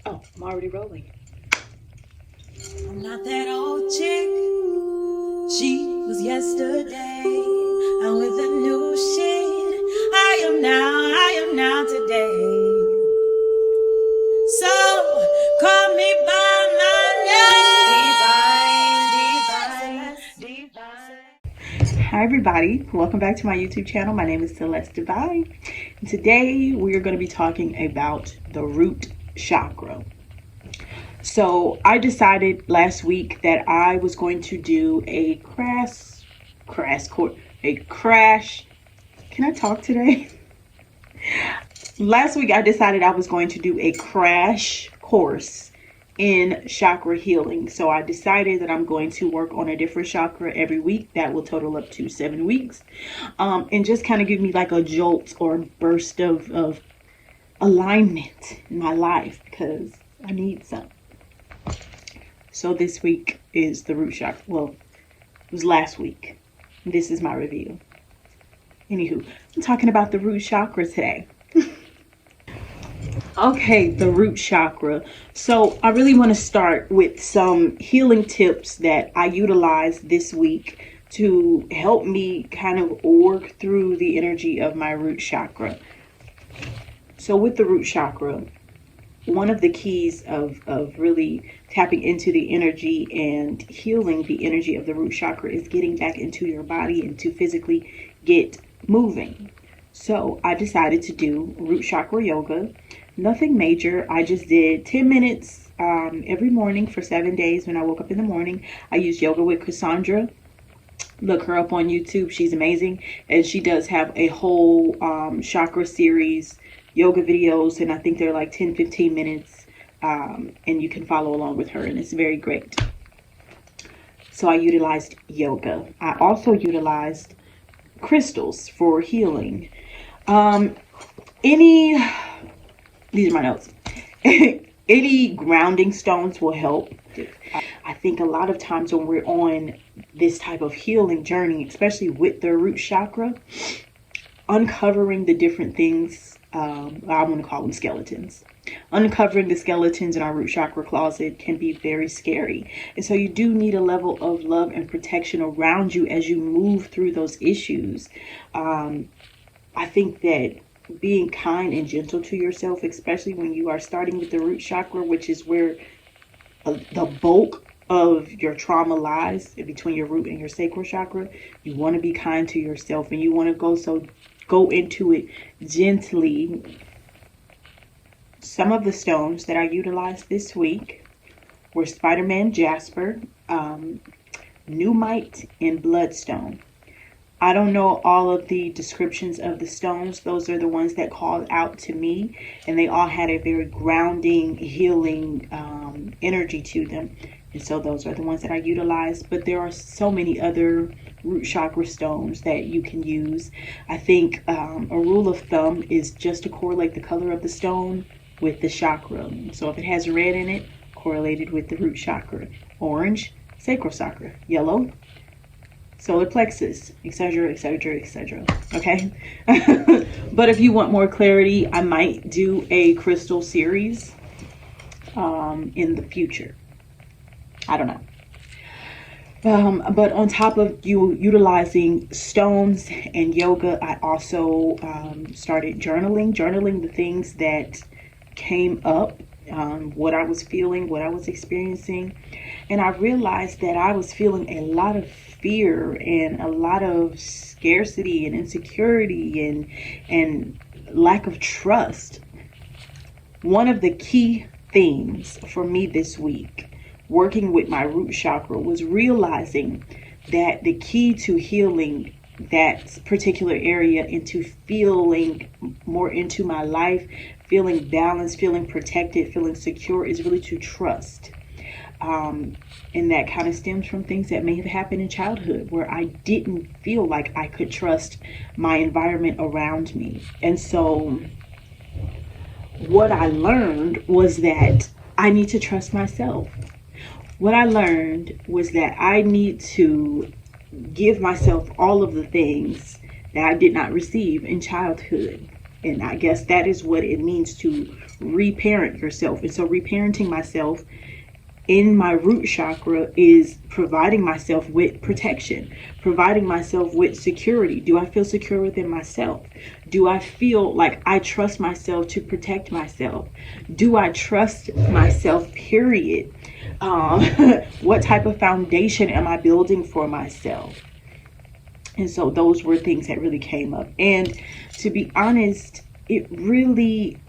Oh, I'm already rolling. I'm not that old chick. She was yesterday. I'm with the new shit. I am now today. So call me by my name. Divine. Hi everybody, welcome back to my YouTube channel. My name is Celeste Divine. And today we are going to be talking about the root chakra. So I decided last week that I was going to do a crash course. Can I talk today? Last week I decided I was going to do a crash course in chakra healing. So I decided that I'm going to work on a different chakra every week. That will total up to 7 weeks. And just kind of give me like a jolt or a burst of alignment in my life because I need some. So this week is the root chakra. Well, it was last week. This is my review. Anywho, I'm talking about the root chakra today. Okay, the root chakra. So I really want to start with some healing tips that I utilized this week to help me kind of work through the energy of my root chakra. So with the root chakra, one of the keys of really tapping into the energy and healing the energy of the root chakra is getting back into your body and to physically get moving. So I decided to do root chakra yoga. Nothing major. I just did 10 minutes every morning for 7 days. When I woke up in the morning, I used yoga with Cassandra. Look her up on YouTube. She's amazing. And she does have a whole chakra series, yoga videos. And I think they're like 10-15 minutes. And you can follow along with her. And it's very great. So I utilized yoga. I also utilized crystals for healing. These are my notes. Any grounding stones will help. I think a lot of times when we're on this type of healing journey, especially with the root chakra, uncovering the different things, I'm going to call them skeletons. Uncovering the skeletons in our root chakra closet can be very scary. And so you do need a level of love and protection around you as you move through those issues. I think that being kind and gentle to yourself, especially when you are starting with the root chakra, which is where the bulk of your trauma lies, between your root and your sacral chakra. You want to be kind to yourself and you want to go into it gently. Some of the stones that I utilized this week were Spider-Man jasper, Numite, and Bloodstone. I don't know all of the descriptions of the stones. Those are the ones that called out to me, and they all had a very grounding, healing energy to them. And so those are the ones that I utilized. But there are so many other root chakra stones that you can use. I think a rule of thumb is just to correlate the color of the stone with the chakra. So if it has red in it, correlated with the root chakra. Orange, sacral chakra. Yellow, solar plexus, etc., etc., etc. Okay. But if you want more clarity, I might do a crystal series in the future. I don't know. But on top of you utilizing stones and yoga, I also started journaling the things that came up, what I was feeling, what I was experiencing. And I realized that I was feeling a lot of fear and a lot of scarcity and insecurity and lack of trust. One of the key things for me this week, working with my root chakra, was realizing that the key to healing that particular area into feeling more into my life, feeling balanced, feeling protected, feeling secure, is really to trust. And that kind of stems from things that may have happened in childhood where I didn't feel like I could trust my environment around me. And so what I learned was that I need to trust myself. What I learned was that I need to give myself all of the things that I did not receive in childhood. And I guess that is what it means to reparent yourself. And so reparenting myself in my root chakra is providing myself with protection, providing myself with security. Do I feel secure within myself? Do I feel like I trust myself to protect myself? Do I trust myself, period? What type of foundation am I building for myself? And so those were things that really came up. And to be honest, it really,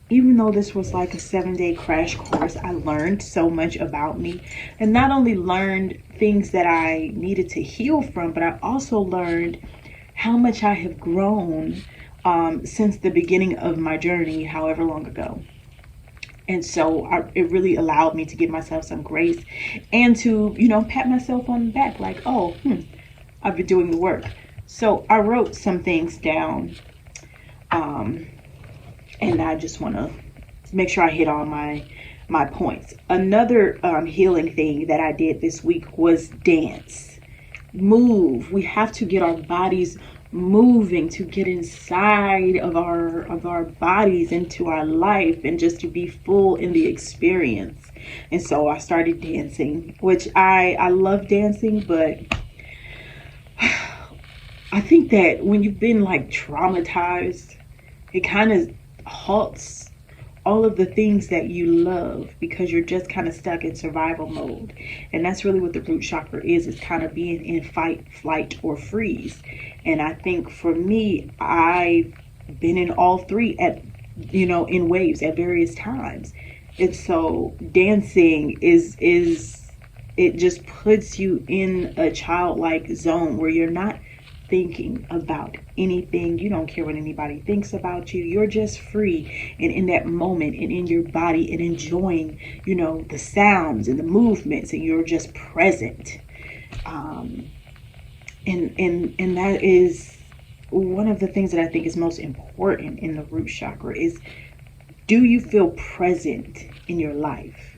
even though this was like a 7-day crash course, I learned so much about me, and not only learned things that I needed to heal from, but I also learned how much I have grown since the beginning of my journey, however long ago. And so it really allowed me to give myself some grace and to, pat myself on the back like, oh, I've been doing the work. So I wrote some things down. And I just want to make sure I hit all my points. Another healing thing that I did this week was dance. Move. We have to get our bodies moving, to get inside of our bodies, into our life, and just to be full in the experience. And so I started dancing, which I love dancing, but I think that when you've been like traumatized, it kind of halts all of the things that you love, because you're just kind of stuck in survival mode. And that's really what the root chakra is. It's kind of being in fight, flight, or freeze. And I think for me, I've been in all three in waves at various times. And so dancing is it just puts you in a childlike zone where you're not thinking about anything. You don't care what anybody thinks about you. You're just free and in that moment and in your body and enjoying, the sounds and the movements, and you're just present. And that is one of the things that I think is most important in the root chakra is, do you feel present in your life?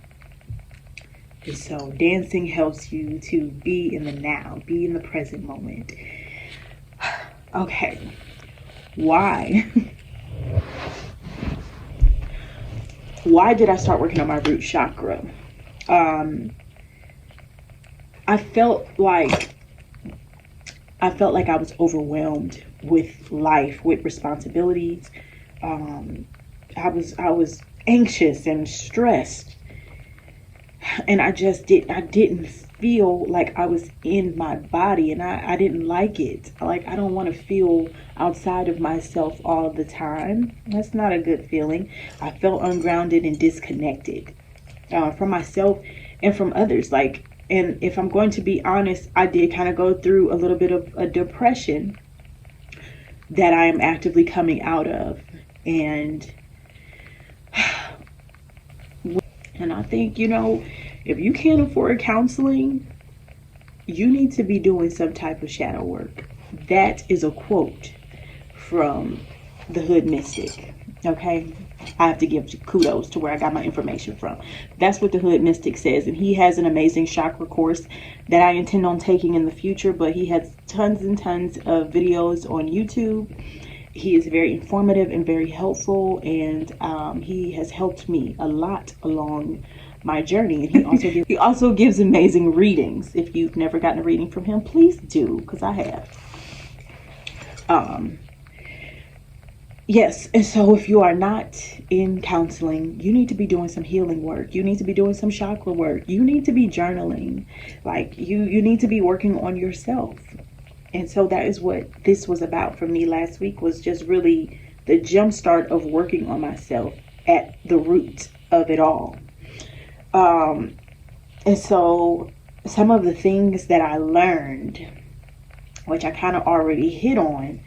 And so dancing helps you to be in the now, be in the present moment. Okay, why? Why did I start working on my root chakra? I felt like I was overwhelmed with life, with responsibilities. I was anxious and stressed, and I didn't feel like I was in my body, and I didn't like it. Like, I don't want to feel outside of myself all the time. That's not a good feeling. I felt ungrounded and disconnected from myself and from others. And if I'm going to be honest, I did kind of go through a little bit of a depression that I am actively coming out of. And I think, if you can't afford counseling, you need to be doing some type of shadow work. That is a quote from the Hood Mystic. Okay, I have to give kudos to where I got my information from. That's what the Hood Mystic says, and he has an amazing chakra course that I intend on taking in the future, but he has tons and tons of videos on YouTube. He is very informative and very helpful, and he has helped me a lot along my journey. And he also gives amazing readings. If you've never gotten a reading from him, please do, because I have. Yes, and so if you are not in counseling, you need to be doing some healing work. You need to be doing some chakra work. You need to be journaling. Like, you need to be working on yourself. And so that is what this was about for me last week, was just really the jumpstart of working on myself at the root of it all. And so some of the things that I learned, which I kind of already hit on,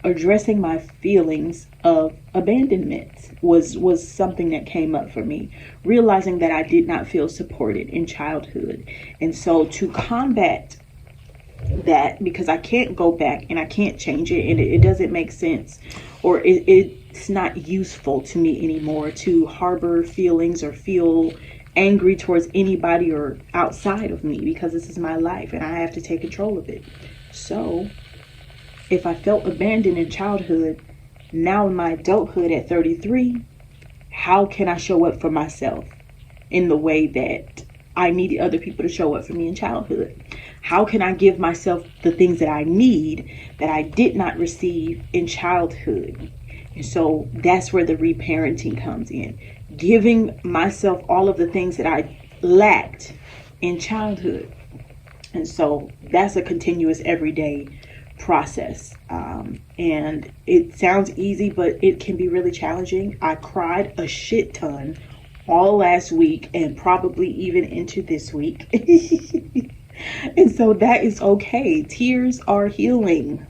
addressing my feelings of abandonment was something that came up for me. Realizing that I did not feel supported in childhood. And so to combat that, because I can't go back and I can't change it, and it doesn't make sense, or it's not useful to me anymore to harbor feelings or feel angry towards anybody or outside of me, because this is my life and I have to take control of it. So If I felt abandoned in childhood, now in my adulthood at 33, how can I show up for myself in the way that I needed other people to show up for me in childhood? How can I give myself the things that I need that I did not receive in childhood? And so that's where the reparenting comes in. Giving myself all of the things that I lacked in childhood. And so that's a continuous everyday process. And it sounds easy, but it can be really challenging. I cried a shit ton all last week and probably even into this week. And so that is okay. Tears are healing.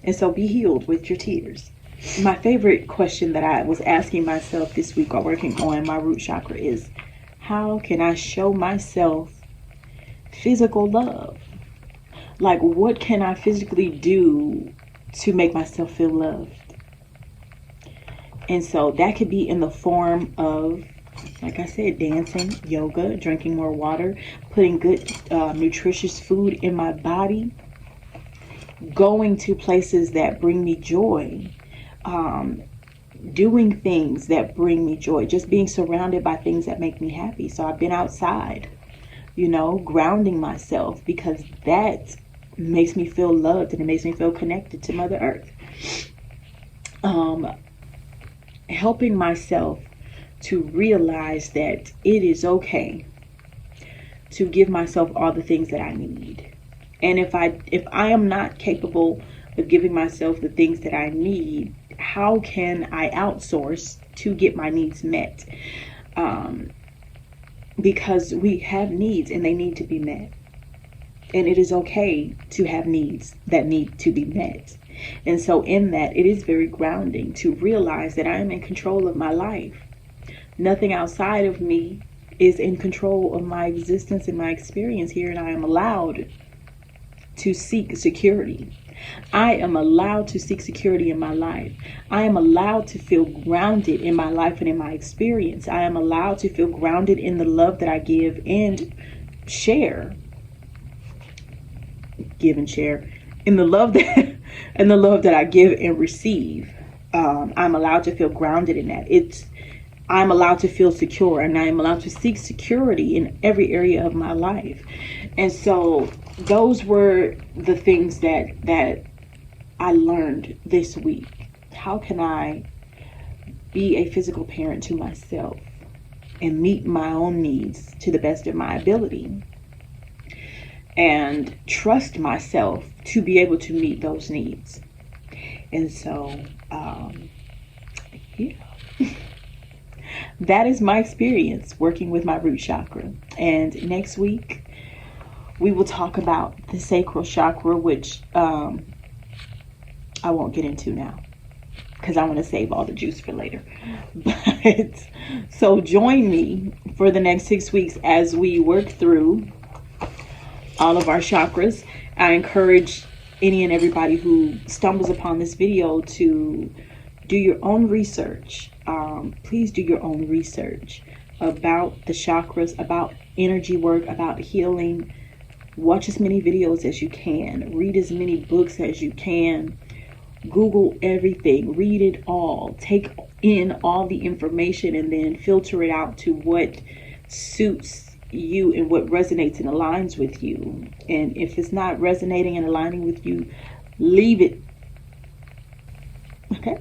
And so be healed with your tears. My favorite question that I was asking myself this week while working on my root chakra is, how can I show myself physical love? Like, what can I physically do to make myself feel loved? And so that could be in the form of, like I said, dancing, yoga, drinking more water, putting good, nutritious food in my body, going to places that bring me joy, doing things that bring me joy, just being surrounded by things that make me happy. So I've been outside, grounding myself, because that makes me feel loved and it makes me feel connected to Mother Earth. Helping myself to realize that it is okay to give myself all the things that I need. And if I am not capable of giving myself the things that I need, how can I outsource to get my needs met? Because we have needs and they need to be met. And it is okay to have needs that need to be met. And so in that, it is very grounding to realize that I am in control of my life. Nothing outside of me is in control of my existence and my experience here, and I am allowed to seek security. I am allowed to seek security in my life. I am allowed to feel grounded in my life and in my experience. I am allowed to feel grounded in the love that I give and share. Give and share. In the love that and the love that I give and receive. I'm allowed to feel grounded in that. I'm allowed to feel secure, and I am allowed to seek security in every area of my life. And so those were the things that I learned this week. How can I be a physical parent to myself and meet my own needs to the best of my ability, and trust myself to be able to meet those needs? And so, yeah. That is my experience working with my root chakra. And next week, we will talk about the sacral chakra, which I won't get into now because I want to save all the juice for later. But so join me for the next 6 weeks as we work through all of our chakras. I encourage any and everybody who stumbles upon this video to do your own research. Please do your own research about the chakras, about energy work, about healing. Watch as many videos as you can. Read as many books as you can. Google everything. Read it all. Take in all the information and then filter it out to what suits you and what resonates and aligns with you. And if it's not resonating and aligning with you, leave it. Okay?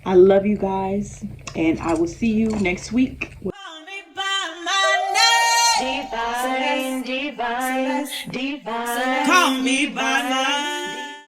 I love you guys, and I will see you next week. Call me by my name. Divine, divine, divine. Call me by my